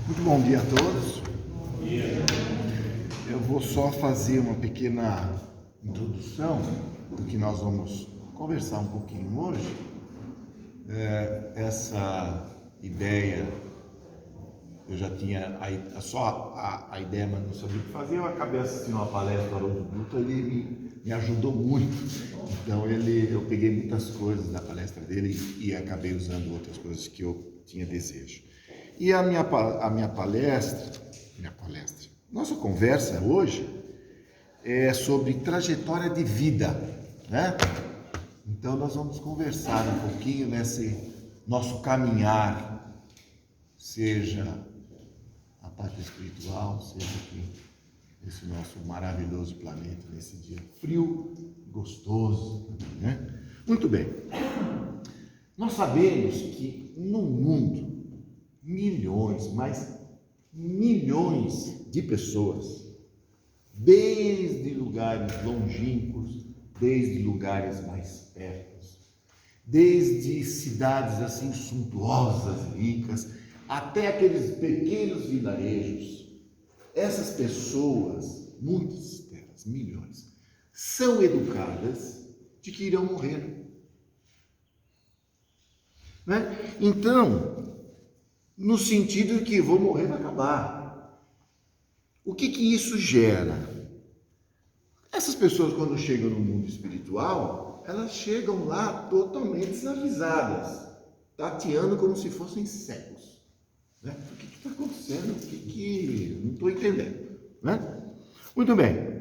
Muito bom dia a todos. Eu vou só fazer uma pequena introdução do que nós vamos conversar um pouquinho hoje. Essa ideia, eu já tinha só a ideia, mas não sabia o que fazer. Eu acabei assistindo uma palestra do Haroldo Dutra, ele me ajudou muito. Então eu peguei muitas coisas da palestra dele e acabei usando outras coisas que eu tinha desejo. E a minha palestra, nossa conversa hoje é sobre trajetória de vida, né? Então nós vamos conversar um pouquinho nesse nosso caminhar, seja a parte espiritual, seja aqui nesse nosso maravilhoso planeta, nesse dia frio, gostoso, né? Muito bem. Nós sabemos que no mundo milhões, mas milhões de pessoas, desde lugares longínquos, desde lugares mais perto, desde cidades assim suntuosas, ricas, até aqueles pequenos vilarejos, essas pessoas, muitas delas, milhões, são educadas de que irão morrer, né? Então, no sentido de que vou morrer, vai acabar. O que isso gera? Essas pessoas, quando chegam no mundo espiritual, elas chegam lá totalmente desavisadas, tateando como se fossem cegos, né? O que está acontecendo? Não estou entendendo, né? Muito bem,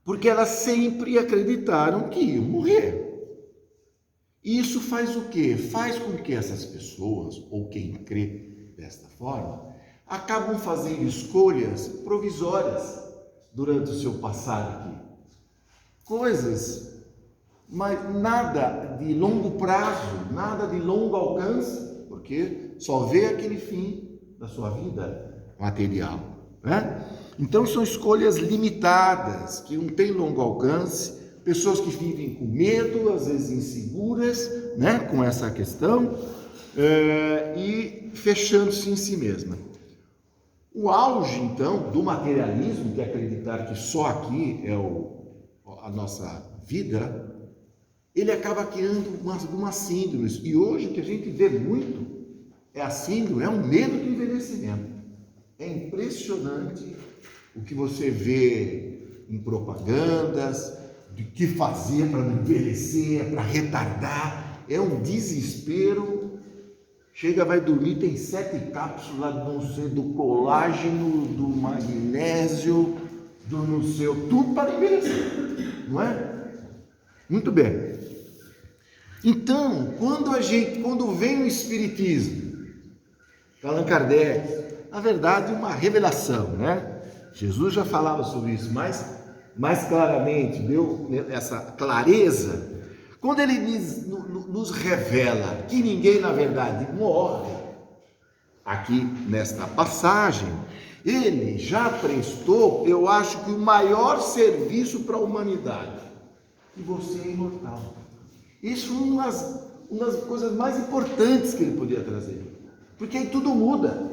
porque elas sempre acreditaram que iam morrer. E isso faz o quê? Faz com que essas pessoas, ou quem crê desta forma, acabam fazendo escolhas provisórias durante o seu passar aqui. Coisas, mas nada de longo prazo, nada de longo alcance, porque só vê aquele fim da sua vida material, né? Então são escolhas limitadas, que não têm longo alcance, pessoas que vivem com medo, às vezes inseguras, né, com essa questão, e fechando-se em si mesma. O auge, então, do materialismo, que é acreditar que só aqui é a nossa vida, ele acaba criando algumas síndromes. E hoje o que a gente vê muito é a síndrome, é um medo do envelhecimento. É impressionante o que você vê em propagandas, de que fazer para não envelhecer, para retardar, é um desespero. Chega, vai dormir, tem 7 cápsulas, não sei, do colágeno, do magnésio, do não sei, tudo para envelhecer, não é? Muito bem. Então, quando vem o Espiritismo, Allan Kardec, na verdade, uma revelação, né? Jesus já falava sobre isso, mas mais claramente, deu essa clareza, quando ele nos revela que ninguém, na verdade, morre, aqui nesta passagem, ele já prestou, eu acho que o maior serviço para a humanidade, e você é imortal. Isso é uma das coisas mais importantes que ele podia trazer, porque aí tudo muda,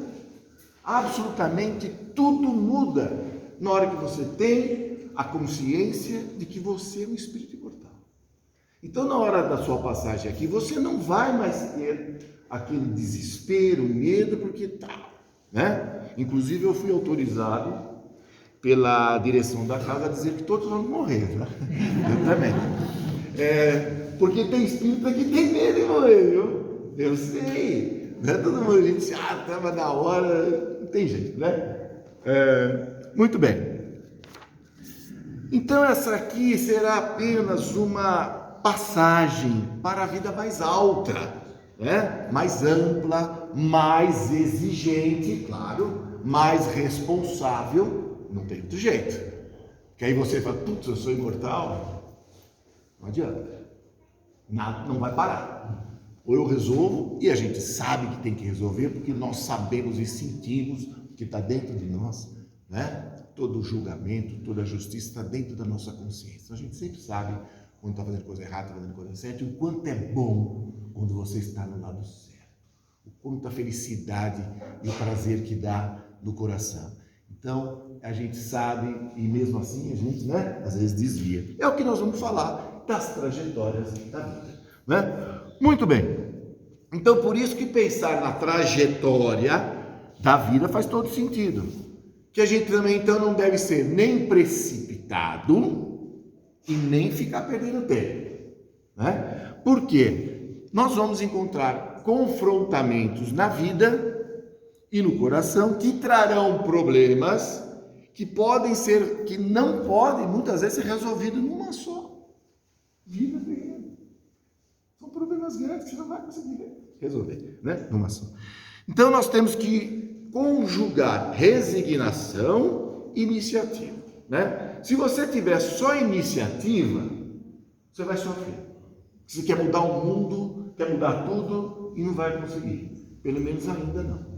absolutamente tudo muda, na hora que você tem a consciência de que você é um espírito imortal. Então, na hora da sua passagem aqui, você não vai mais ter aquele desespero, medo, porque tal, né? Inclusive, eu fui autorizado pela direção da casa a dizer que todos vão morrer, né? Eu também. Porque tem espírita que tem medo de morrer, viu? Eu sei. Não é todo mundo, a gente estava na hora, não tem jeito, né? Muito bem. Então essa aqui será apenas uma passagem para a vida mais alta, né? Mais ampla, mais exigente, claro, mais responsável, não tem outro jeito. Que aí você fala, putz, eu sou imortal, não adianta, nada, não vai parar. Ou eu resolvo, e a gente sabe que tem que resolver, porque nós sabemos e sentimos que está dentro de nós, né? Todo o julgamento, toda a justiça está dentro da nossa consciência. A gente sempre sabe quando está fazendo coisa errada, está fazendo coisa certa, e o quanto é bom quando você está no lado certo. o quanto a felicidade e o prazer que dá no coração. Então, a gente sabe, e mesmo assim a gente, às vezes desvia. É o que nós vamos falar das trajetórias da vida, Muito bem. Então, por isso que pensar na trajetória da vida faz todo sentido. Que a gente também, então, não deve ser nem precipitado e nem ficar perdendo tempo, Por quê? Nós vamos encontrar confrontamentos na vida e no coração que trarão problemas que podem ser, que não podem muitas vezes ser resolvidos numa só vida pequena. São problemas grandes que você não vai conseguir resolver, numa só. Então nós temos que conjugar resignação e iniciativa, Se você tiver só iniciativa, você vai sofrer. Você quer mudar o mundo, quer mudar tudo e não vai conseguir. Pelo menos ainda não.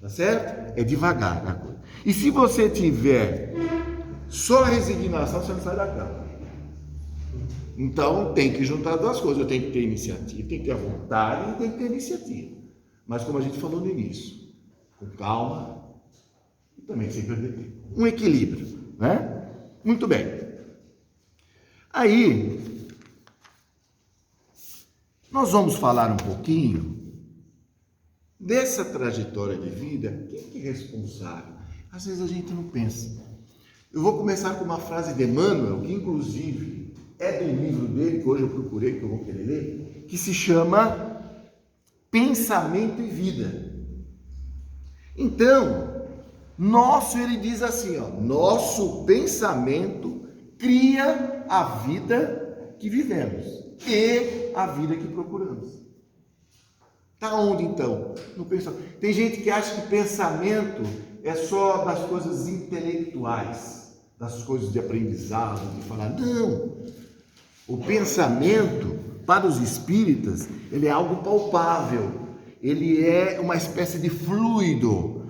Tá certo? É devagar a coisa. E se você tiver só resignação, você não sai da cama. Então tem que juntar duas coisas. Eu tenho que ter iniciativa, tem que ter a vontade e tem que ter iniciativa. Mas como a gente falou no início, com calma e também sem perder tempo. Um equilíbrio, Muito bem. Aí, nós vamos falar um pouquinho dessa trajetória de vida. Quem é responsável? Às vezes a gente não pensa. Eu vou começar com uma frase de Emmanuel, que inclusive é do livro dele, que hoje eu procurei, que eu vou querer ler, que se chama Pensamento e Vida. Então, ele diz assim, nosso pensamento cria a vida que vivemos e a vida que procuramos. Está onde então? No pensamento. Tem gente que acha que pensamento é só das coisas intelectuais, das coisas de aprendizado, de falar. Não! O pensamento, para os espíritas, ele é algo palpável. Ele é uma espécie de fluido,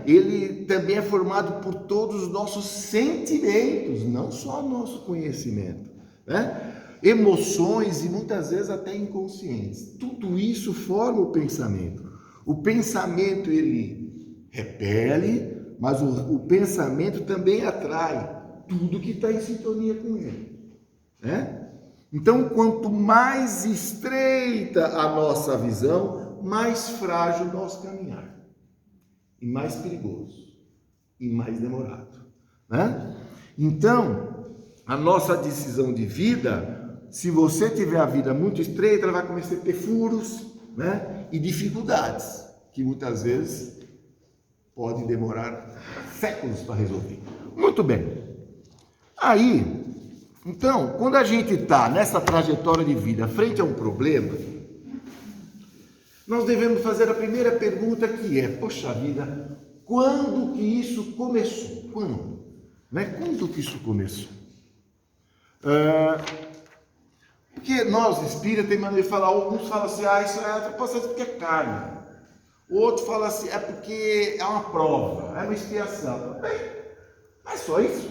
Ele também é formado por todos os nossos sentimentos, não só o nosso conhecimento, Emoções e muitas vezes até inconscientes. Tudo isso forma o pensamento. O pensamento, ele repele, mas o pensamento também atrai tudo que está em sintonia com ele, Então, quanto mais estreita a nossa visão, mais frágil o nosso caminhar, e mais perigoso, e mais demorado, Então, a nossa decisão de vida, se você tiver a vida muito estreita, ela vai começar a ter furos, e dificuldades, que muitas vezes podem demorar séculos para resolver. Muito bem. Aí, então, quando a gente está nessa trajetória de vida, frente a um problema, nós devemos fazer a primeira pergunta, que é, poxa vida, quando que isso começou? Quando? Quando que isso começou? Porque nós, espíritas, tem maneira de falar, alguns falam assim, isso pode ser porque é carne. O outro fala assim, é porque é uma prova, é uma expiação. Bem, mas só isso?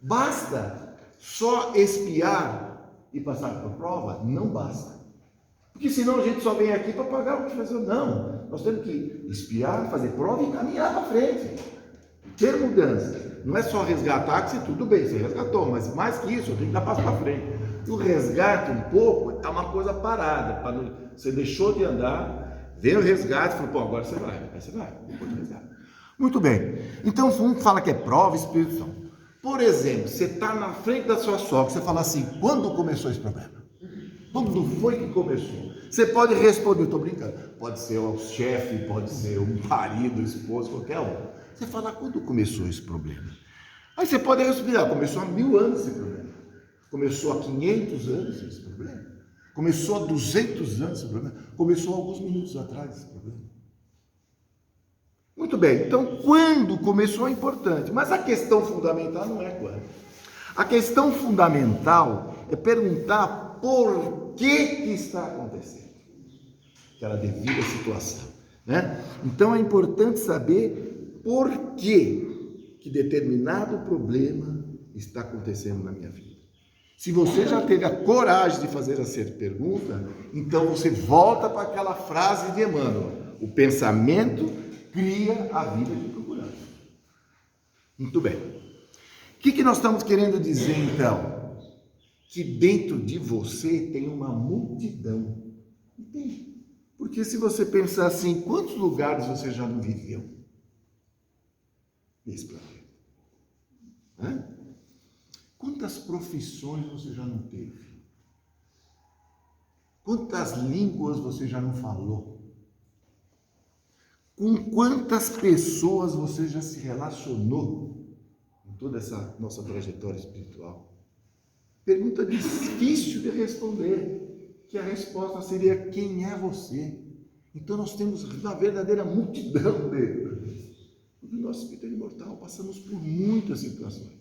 Basta só expiar e passar por prova? Não basta. Porque senão a gente só vem aqui para pagar o que faz. Não, nós temos que expiar, fazer prova e caminhar para frente. Ter mudança. Não é só resgatar, que tudo bem, você resgatou, mas mais que isso, eu tenho que dar passo para frente. O resgate um pouco é uma coisa parada. Você deixou de andar, veio o resgate, falou, agora você vai. Aí você vai, depois do resgate. Muito bem. Então, um fala que é prova e expiação. Por exemplo, você está na frente da sua sogra, você fala assim, quando começou esse problema? Quando foi que começou? Você pode responder, eu estou brincando, pode ser o chefe, pode ser o marido, o esposo, qualquer um. Você fala, quando começou esse problema? Aí você pode responder, começou há 1000 anos esse problema. Começou há 500 anos esse problema. Começou há 200 anos esse problema. Começou há alguns minutos atrás esse problema. Muito bem, então quando começou é importante, mas a questão fundamental não é quando. A questão fundamental é perguntar por que está acontecendo aquela devida situação, Então é importante saber por que determinado problema está acontecendo na minha vida. Se você já teve a coragem de fazer essa pergunta, então você volta para aquela frase de Emmanuel: o pensamento cria a vida que procuramos. Muito bem. O que nós estamos querendo dizer então? Que dentro de você tem uma multidão. Tem. Porque se você pensar assim, quantos lugares você já não viveu nesse planeta? Hã? Quantas profissões você já não teve? Quantas línguas você já não falou? Com quantas pessoas você já se relacionou em toda essa nossa trajetória espiritual? Pergunta difícil de responder, que a resposta seria: quem é você? Então nós temos uma verdadeira multidão dentro do nosso espírito imortal, passamos por muitas situações.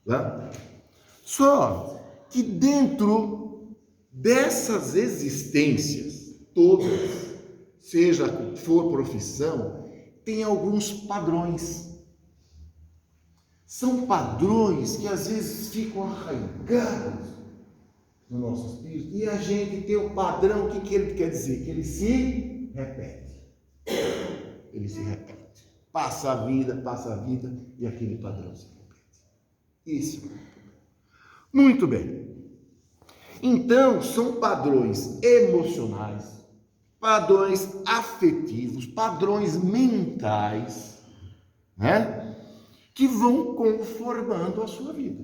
Tá? Só que dentro dessas existências todas, seja qual for profissão, tem alguns padrões. São padrões que às vezes ficam arraigados no nosso espírito, e a gente tem o padrão. O que ele quer dizer? Que ele se repete. Ele se repete. Passa a vida, e aquele padrão se repete. Isso. Muito bem. Então, são padrões emocionais, padrões afetivos, padrões mentais, né? Que vão conformando a sua vida.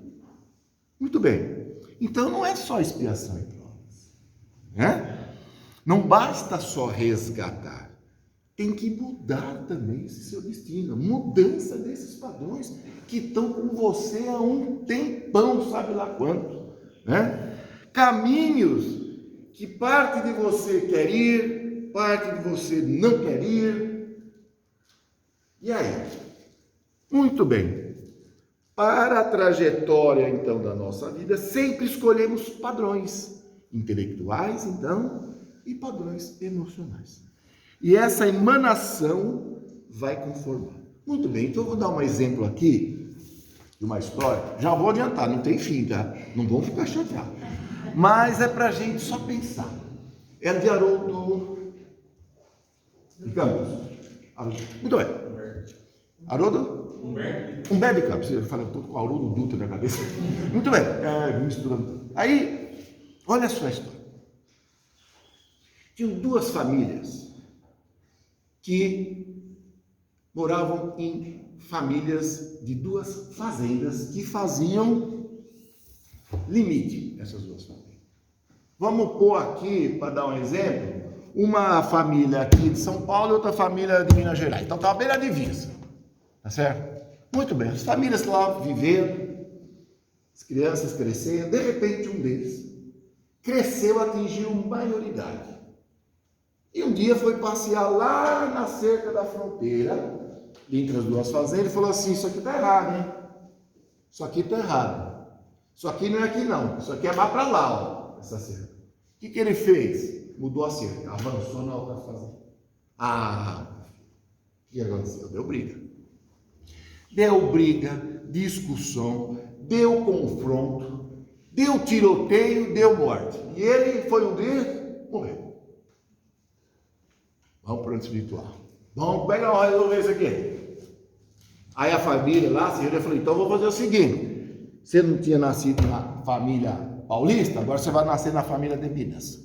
Muito bem. Então, não é só expiação e provas, né? Não basta só resgatar. Tem que mudar também esse seu destino. Mudança desses padrões que estão com você há um tempão, sabe lá quanto, né? Caminhos que parte de você quer ir, parte de você não quer ir. E aí? Muito bem. Para a trajetória, então, da nossa vida, sempre escolhemos padrões intelectuais, então, e padrões emocionais. E essa emanação vai conformar. Muito bem, então eu vou dar um exemplo aqui de uma história. Já vou adiantar, não tem fim, tá? Não vão ficar chateados. Mas é para a gente só pensar. É de Haroldo de Campos. Muito bem. Haroldo? Humberto de Campos. Eu falei, eu estou com o Haroldo Dutra na cabeça. Muito bem. Misturando. Aí, olha só a história. Tinham duas famílias que moravam em famílias de duas fazendas que faziam limite, essas duas famílias. Vamos pôr aqui, para dar um exemplo, uma família aqui de São Paulo e outra família de Minas Gerais. Então está bem na divisa, tá certo? Muito bem, as famílias lá viveram, as crianças cresceram, de repente um deles cresceu, atingiu maioridade. E um dia foi passear lá na cerca da fronteira, entre as duas fazendas, e falou assim: isso aqui está errado, hein? Isso aqui está errado. Isso aqui não é aqui não, isso aqui é mais para lá, ó, essa cerca. O que ele fez? Mudou a cerca, avançou na outra fazenda. O que aconteceu? Deu briga. Deu briga, discussão, deu confronto, deu tiroteio, deu morte. E ele foi um deles, morreu. Vamos para o espiritual. Vamos pegar, resolver isso aqui. Aí a família lá se reuniu e falou: então eu vou fazer o seguinte: você não tinha nascido na família paulista, agora você vai nascer na família de Minas.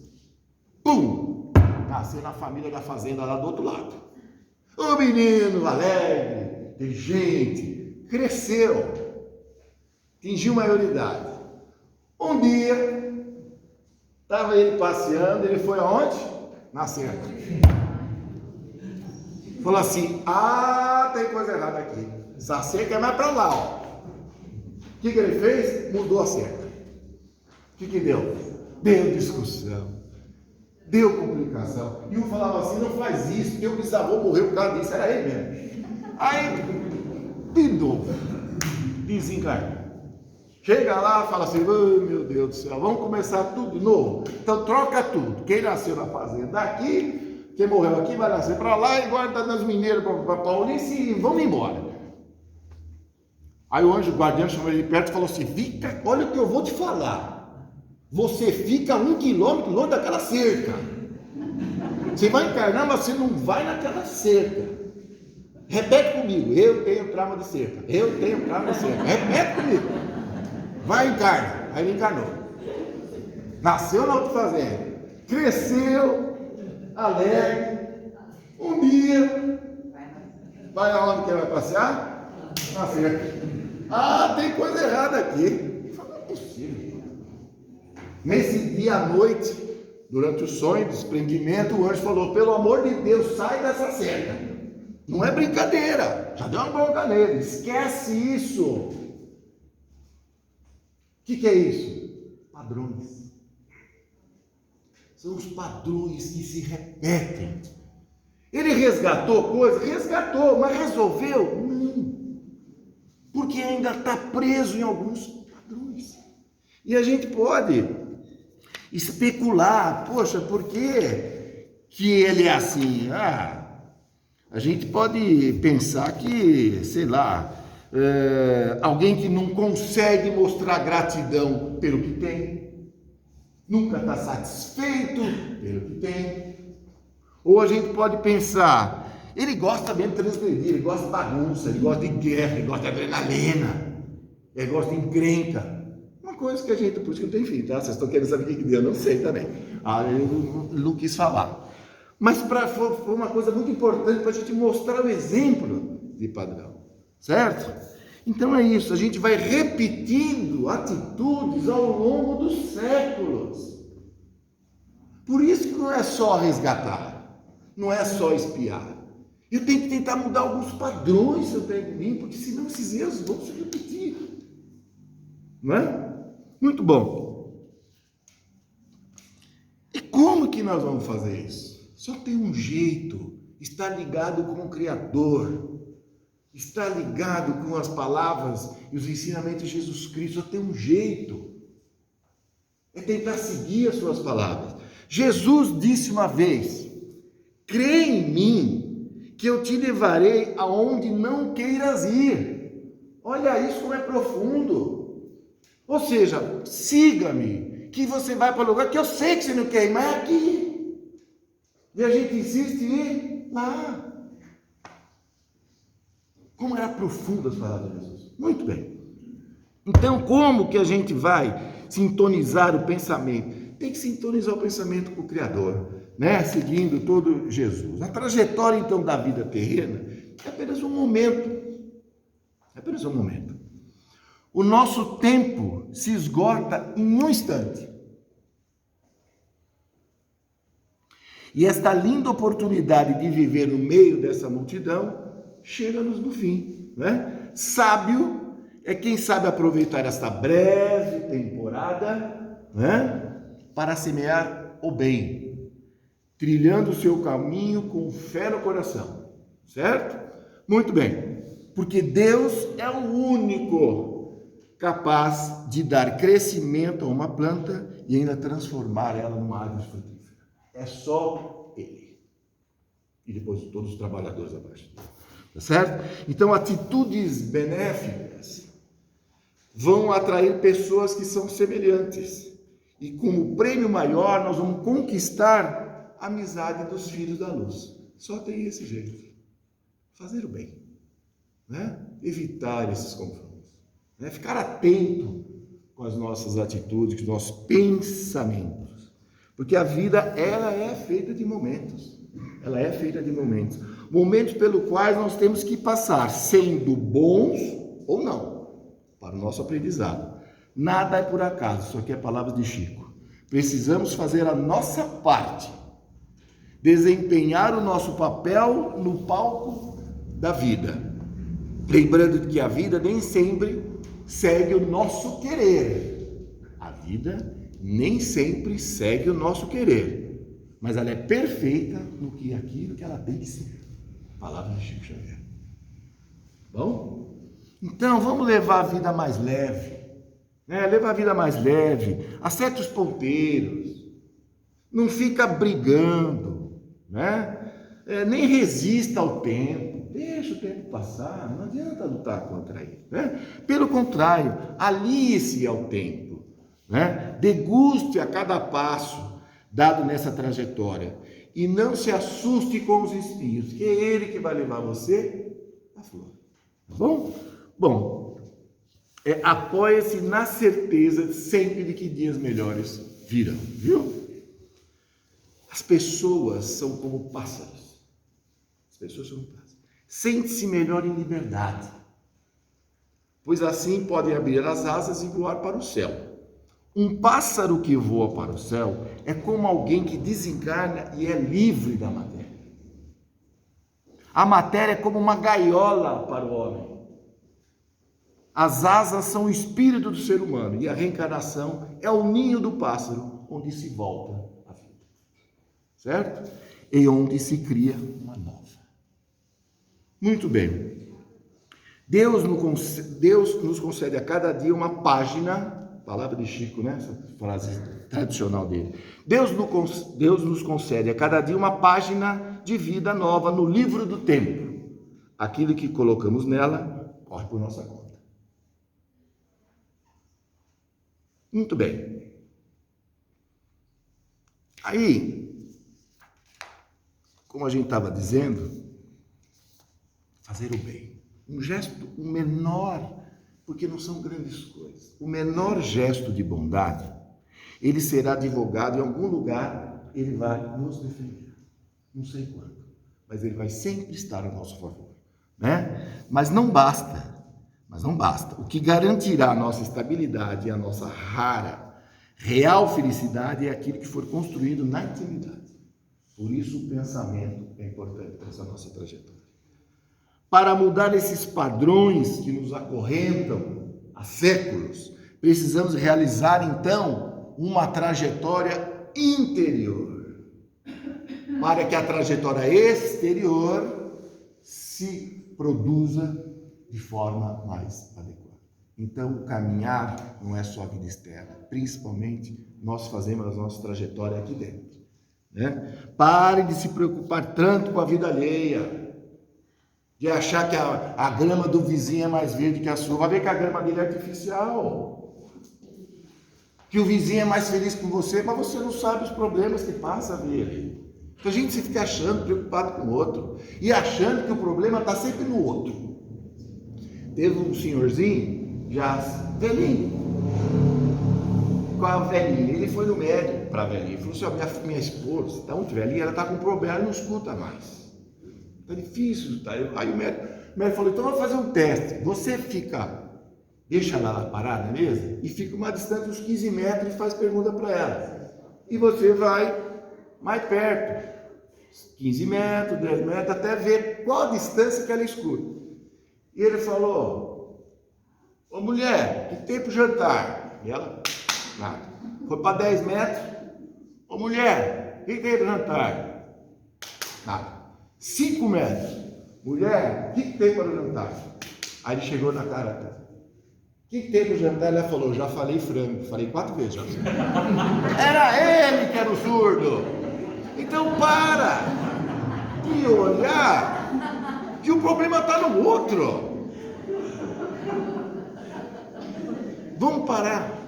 Pum! Nasceu na família da fazenda lá do outro lado. O menino alegre, inteligente, cresceu, atingiu maioridade. Um dia, estava ele passeando, ele foi aonde? Na cerca. Falou assim: tem coisa errada aqui. Essa cerca é mais para lá, ó. O que ele fez? Mudou a cerca. O que deu? Deu discussão. Deu complicação. E um falava assim: não faz isso, porque o bisavô morreu por causa disso. Era ele mesmo. Aí, pindou. Desencarnou. Chega lá e fala assim: oh, meu Deus do céu, vamos começar tudo de novo. Então troca tudo. Quem nasceu na fazenda aqui, quem morreu aqui vai nascer para lá, e agora está nas mineiras para Paulista e vamos embora. Aí o anjo guardião chamou ele de perto e falou assim: fica, olha o que eu vou te falar. Você fica 1 quilômetro longe daquela cerca. Você vai encarnar, mas você não vai naquela cerca. Repete comigo: eu tenho trauma de cerca. Eu tenho trauma de cerca. Repete comigo. Vai, encarna. Aí ele encarnou. Nasceu na outra fazenda. Cresceu, alegre. Um dia, vai aonde que ele vai passear? Na cerca. Ah, tem coisa errada aqui. Não é possível. Nesse dia à noite, durante o sonho, desprendimento, o anjo falou: pelo amor de Deus, sai dessa cerca. Não é brincadeira. Já deu uma bronca nele. Esquece isso. O que é isso? Padrões. São os padrões que se repetem. Ele resgatou coisas? Resgatou, mas resolveu? Não. Porque ainda está preso em alguns padrões. E a gente pode especular: poxa, por que ele é assim? A gente pode pensar que, sei lá, alguém que não consegue mostrar gratidão pelo que tem, nunca está satisfeito pelo que tem. Ou a gente pode pensar: ele gosta mesmo de transgredir, ele gosta de bagunça, ele gosta de guerra, ele gosta de adrenalina, ele gosta de encrenca. Uma coisa que a gente, por isso que não tem fim, tá? Vocês estão querendo saber o que deu, eu não sei também. Eu não quis falar. Mas foi uma coisa muito importante para a gente mostrar o exemplo de padrão, certo? Então é isso, a gente vai repetindo atitudes ao longo dos séculos. Por isso que não é só resgatar, não é só espiar. Eu tenho que tentar mudar alguns padrões se eu pego em mim, porque senão esses erros vão se repetir. Não é? Muito bom. E como que nós vamos fazer isso? Só tem um jeito: estar ligado com o Criador, estar ligado com as palavras e os ensinamentos de Jesus Cristo. Só tem um jeito: é tentar seguir as suas palavras. Jesus disse uma vez: crê em mim, que eu te levarei aonde não queiras ir. Olha isso como é profundo. Ou seja, siga-me, que você vai para o lugar que eu sei que você não quer ir, mas é aqui. E a gente insiste em ir lá. Como era profunda as palavras de Jesus. Muito bem. Então, como que a gente vai sintonizar o pensamento? Tem que sintonizar o pensamento com o Criador, né? Seguindo todo Jesus. A trajetória, então, da vida terrena é apenas um momento. É apenas um momento. O nosso tempo se esgota em um instante. E esta linda oportunidade de viver no meio dessa multidão chega-nos no fim, né? Sábio é quem sabe aproveitar esta breve temporada, né? Para semear o bem, trilhando o seu caminho com fé no coração, certo? Muito bem, porque Deus é o único capaz de dar crescimento a uma planta e ainda transformar ela numa árvore frutífera. É só Ele. E depois todos os trabalhadores abaixo. Tá certo? Então, atitudes benéficas vão atrair pessoas que são semelhantes. E como prêmio maior, nós vamos conquistar a amizade dos filhos da luz. Só tem esse jeito. Fazer o bem. Né? Evitar esses confrontos. Né? Ficar atento com as nossas atitudes, com os nossos pensamentos. Porque a vida, ela é feita de momentos. Ela é feita de momentos. Momentos pelos quais nós temos que passar, sendo bons ou não, para o nosso aprendizado. Nada é por acaso, isso aqui é palavras de Chico. Precisamos fazer a nossa parte. Desempenhar o nosso papel no palco da vida. Lembrando que a vida nem sempre segue o nosso querer. A vida nem sempre segue o nosso querer, mas ela é perfeita no que aquilo que ela tem que ser. Palavra de Chico Xavier. Bom? Então, vamos levar a vida mais leve, né? Levar a vida mais leve, acerta os ponteiros, não fica brigando, né? Nem resista ao tempo, deixa o tempo passar, não adianta lutar contra ele, né? Pelo contrário, alie-se ao tempo, né? Deguste a cada passo dado nessa trajetória e não se assuste com os espinhos, que é ele que vai levar você à flor, tá bom? Bom, apoia-se na certeza sempre de que dias melhores virão, viu? As pessoas são como pássaros. As pessoas são como pássaros. Sente-se melhor em liberdade, pois assim podem abrir as asas e voar para o céu. Um pássaro que voa para o céu é como alguém que desencarna e é livre da matéria. A matéria é como uma gaiola para o homem. As asas são o espírito do ser humano e a reencarnação é o ninho do pássaro onde se volta a vida. Certo? E onde se cria uma nova. Muito bem. Deus nos concede a cada dia uma página, palavra de Chico, né? Essa frase tradicional dele. Deus nos concede a cada dia uma página de vida nova no livro do tempo. Aquilo que colocamos nela corre por nossa conta. Muito bem. Aí, como a gente estava dizendo, fazer o bem. Um gesto, o menor, porque não são grandes coisas. O menor gesto de bondade, ele será advogado em algum lugar, ele vai nos defender. Não sei quando, mas ele vai sempre estar a nosso favor, né? Mas não basta. O que garantirá a nossa estabilidade e a nossa rara, real felicidade é aquilo que for construído na intimidade. Por isso o pensamento é importante para essa nossa trajetória. Para mudar esses padrões que nos acorrentam há séculos, precisamos realizar então uma trajetória interior, para que a trajetória exterior se produza de forma mais adequada. Então, o caminhar não é só a vida externa, principalmente nós fazemos a nossa trajetória aqui dentro, né? Pare de se preocupar tanto com a vida alheia, de achar que a grama do vizinho é mais verde que a sua. Vai ver que a grama dele é artificial, que o vizinho é mais feliz com você, mas você não sabe os problemas que passa dele. Então a gente se fica achando, preocupado com o outro, e achando que o problema está sempre no outro. Teve um senhorzinho, já velhinho, com a velhinha, ele foi no médico para a velhinha, ele falou assim, minha esposa está muito velhinha, ela está com problema, ela não escuta mais, está difícil, tá? Aí o médico falou, então vamos fazer um teste, você deixa ela lá parada na mesa, e fica uma distância uns 15 metros e faz pergunta para ela, e você vai mais perto, 15 metros, 10 metros, até ver qual a distância que ela escuta. E ele falou, ô mulher, que tem pro jantar? E ela, nada. Foi para 10 metros, ô mulher, que tem pro jantar? Nada. 5 metros, mulher, o que tem para o jantar? Aí ele chegou na cara dela. O que tem pro jantar? Ela falou, já falei frango, falei 4 vezes já. Era ele que era o surdo. Então para de olhar que o problema está no outro. Vamos parar,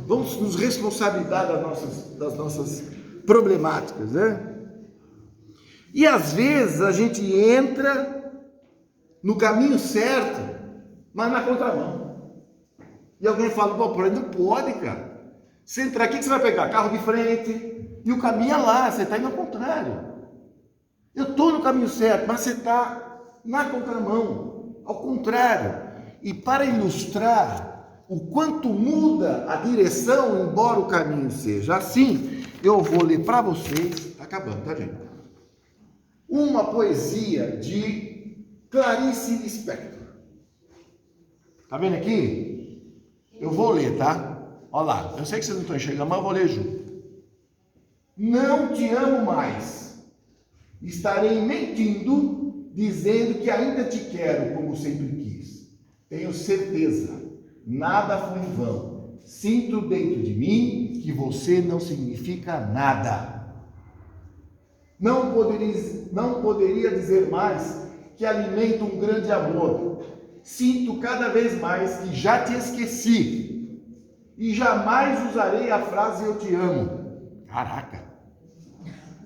vamos nos responsabilizar das nossas problemáticas, né? E às vezes a gente entra no caminho certo, mas na contramão. E alguém fala, pô, por aí não pode, cara. Você entrar aqui, que você vai pegar? Carro de frente, e o caminho é lá, você está indo ao contrário. Eu estou no caminho certo, mas você está na contramão, ao contrário. E para ilustrar o quanto muda a direção, embora o caminho seja assim, eu vou ler para vocês, está acabando, tá, gente? Uma poesia de Clarice Lispector. Tá vendo aqui? Eu vou ler, tá? Olha lá, eu sei que vocês não estão enxergando, mas eu vou ler junto. Não te amo mais. Estarei mentindo, dizendo que ainda te quero como sempre quis. Tenho certeza. Nada foi em vão. Sinto dentro de mim que você não significa nada. Não poderia dizer mais que alimenta um grande amor. Sinto cada vez mais que já te esqueci e jamais usarei a frase eu te amo. Caraca!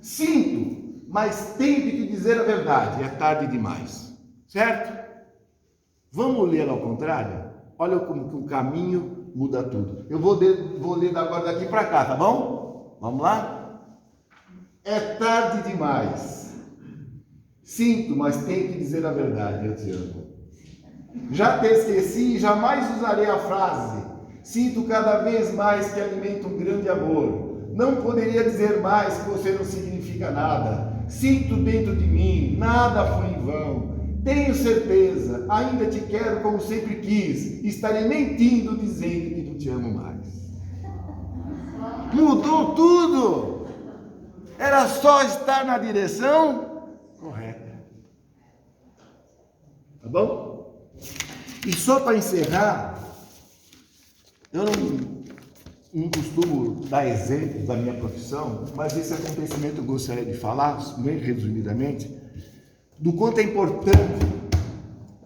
Sinto, mas tenho que te dizer a verdade, é tarde demais. Certo? Vamos ler ao contrário? Olha como que o caminho muda tudo. Eu vou ler agora daqui para cá, tá bom? Vamos lá? É tarde demais. Sinto, mas tenho que dizer a verdade, eu te amo. Já te esqueci e jamais usarei a frase. Sinto cada vez mais que alimenta um grande amor. Não poderia dizer mais que você não significa nada. Sinto dentro de mim, nada foi em vão. Tenho certeza, ainda te quero como sempre quis. Estarei mentindo dizendo que não te amo mais. Mudou tudo. Era só estar na direção correta. Tá bom? E só para encerrar, eu não costumo dar exemplos da minha profissão, mas esse acontecimento eu gostaria de falar, bem resumidamente, do quanto é importante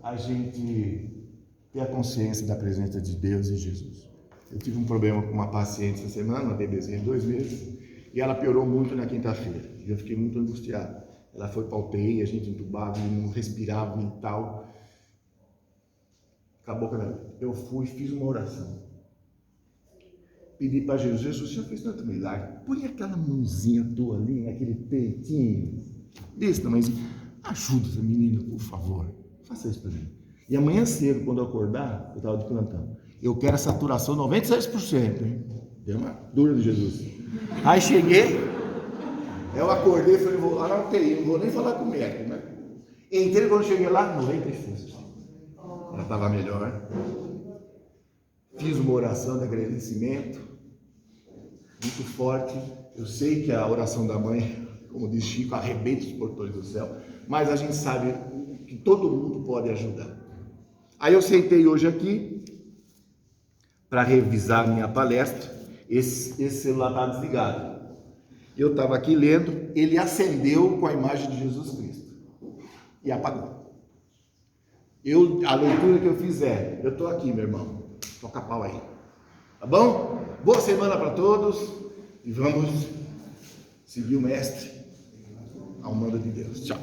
a gente ter a consciência da presença de Deus e Jesus. Eu tive um problema com uma paciente essa semana, uma bebezinha de 2 meses, e ela piorou muito na quinta-feira. Eu fiquei muito angustiado. Ela foi para a UTI, a gente entubava, não respirava e tal. Acabou com ela. Eu fui, fiz uma oração. Pedi para Jesus: Jesus, o Senhor fez tanto milagre. Põe aquela mãozinha tua ali, naquele peitinho, desse tamanhozinho. Ajuda essa menina, por favor. Faça isso para mim. E amanhã cedo, quando eu acordar, eu estava de plantão. Eu quero a saturação 96%, hein? Deu uma dura de Jesus. Aí cheguei, eu acordei e falei: vou lá na UTI, não vou nem falar com o médico, né? Entrei, quando cheguei lá, 96%. Ela estava melhor. Fiz uma oração de agradecimento, muito forte. Eu sei que a oração da mãe, como diz Chico, arrebenta os portões do céu, mas a gente sabe que todo mundo pode ajudar. Aí eu sentei hoje aqui para revisar minha palestra. Esse celular está desligado. Eu estava aqui lendo, ele acendeu com a imagem de Jesus Cristo e apagou. A leitura que eu fiz eu estou aqui, meu irmão, toca pau aí, tá bom? Boa semana para todos e vamos seguir o mestre ao mando de Deus. Tchau.